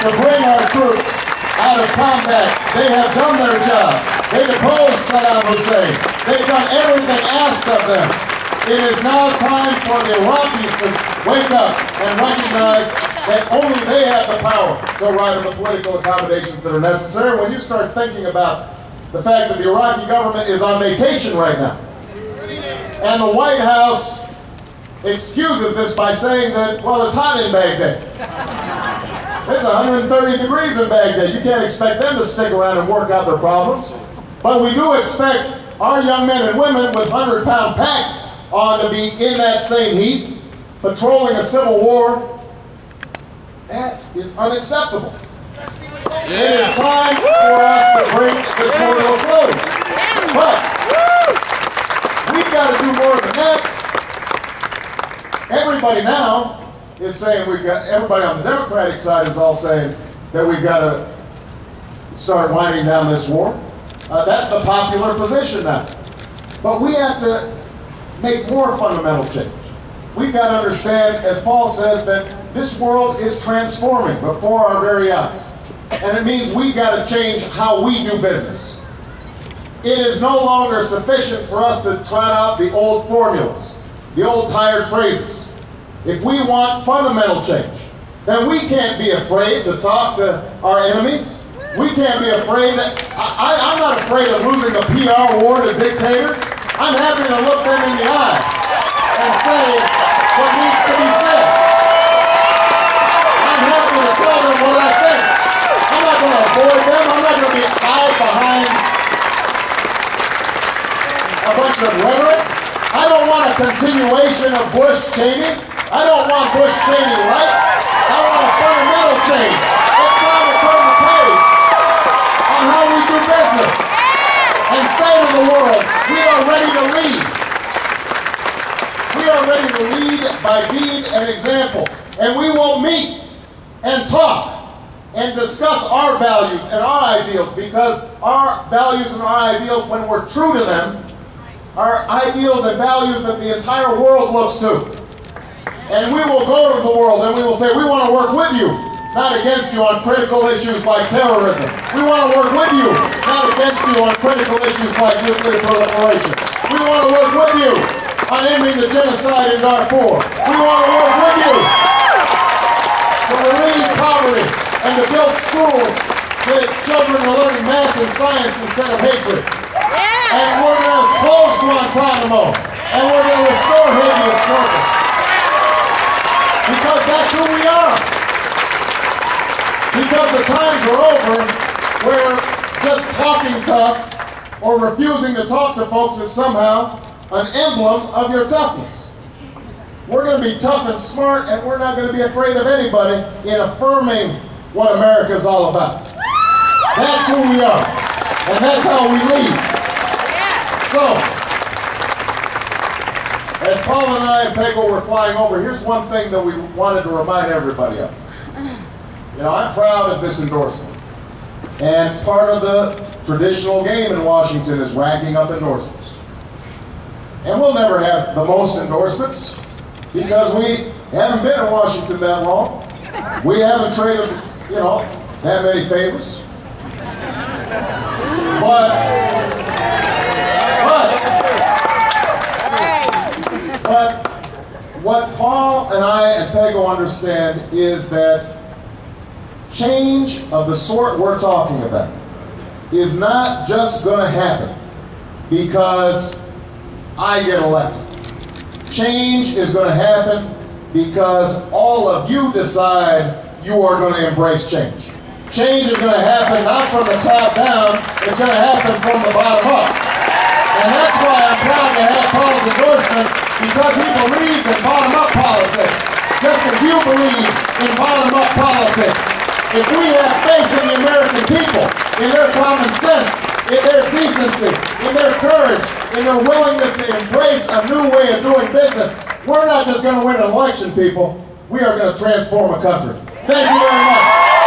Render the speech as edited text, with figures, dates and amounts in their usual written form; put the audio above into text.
to bring our troops out of combat. They have done their job. They deposed Saddam Hussein. They've done everything asked of them. It is now time for the Iraqis to wake up and recognize that only they have the power to arrive at the political accommodations that are necessary. When you start thinking about the fact that the Iraqi government is on vacation right now, and the White House excuses this by saying that, well, it's hot in Baghdad. It's 130 degrees in Baghdad. You can't expect them to stick around and work out their problems. But we do expect our young men and women with 100-pound packs on to be in that same heat, patrolling a civil war. That is unacceptable. Yeah. It is time for us to bring this war to a close. But we've got to do more than that. Everybody now is saying everybody on the Democratic side is all saying that we've got to start winding down this war. That's the popular position now. But we have to make more fundamental change. We've got to understand, as Paul said, that this world is transforming before our very eyes. And it means we've got to change how we do business. It is no longer sufficient for us to trot out the old formulas, the old tired phrases. If we want fundamental change, then we can't be afraid to talk to our enemies. We can't be afraid that, I'm not afraid of losing a PR war to dictators. I'm happy to look them in the eye and say what needs to be said. I'm happy to tell them what I think. I'm not going to avoid them. I'm not going to be hide behind a bunch of rhetoric. I don't want a continuation of Bush-Cheney. I don't want Bush-Cheney lite. I want a fundamental change. It's time to turn the page on how we do business and say to the world, we are ready to lead. We are ready to lead by deed and example. And we will meet and talk and discuss our values and our ideals, because our values and our ideals, when we're true to them, are ideals and values that the entire world looks to. And we will go to the world and we will say, we want to work with you, not against you on critical issues like terrorism. We want to work with you, not against you on critical issues like nuclear proliferation. We want to work with you on ending the genocide in Darfur. We want to work with you to relieve poverty and to build schools that children are learning math and science instead of hatred. And we're going to close Guantanamo, and we're going to restore habeas corpus. Because that's who we are. Because the times are over where just talking tough or refusing to talk to folks is somehow an emblem of your toughness. We're going to be tough and smart, and we're not going to be afraid of anybody in affirming what America is all about. That's who we are, and that's how we lead. So, as Paul and I and Pego were flying over, here's one thing that we wanted to remind everybody of. You know, I'm proud of this endorsement. And part of the traditional game in Washington is racking up endorsements. And we'll never have the most endorsements because we haven't been in Washington that long. We haven't traded, you know, that many favors. But what Paul and I and Pego understand is that change of the sort we're talking about is not just going to happen because I get elected. Change is going to happen because all of you decide you are going to embrace change. Change is going to happen not from the top down, it's going to happen from the bottom up. And that's why I'm proud to have Paul's endorsement, because he believes in bottom-up politics, just as you believe in bottom-up politics. If we have faith in the American people, in their common sense, in their decency, in their courage, in their willingness to embrace a new way of doing business, we're not just going to win an election, people. We are going to transform a country. Thank you very much.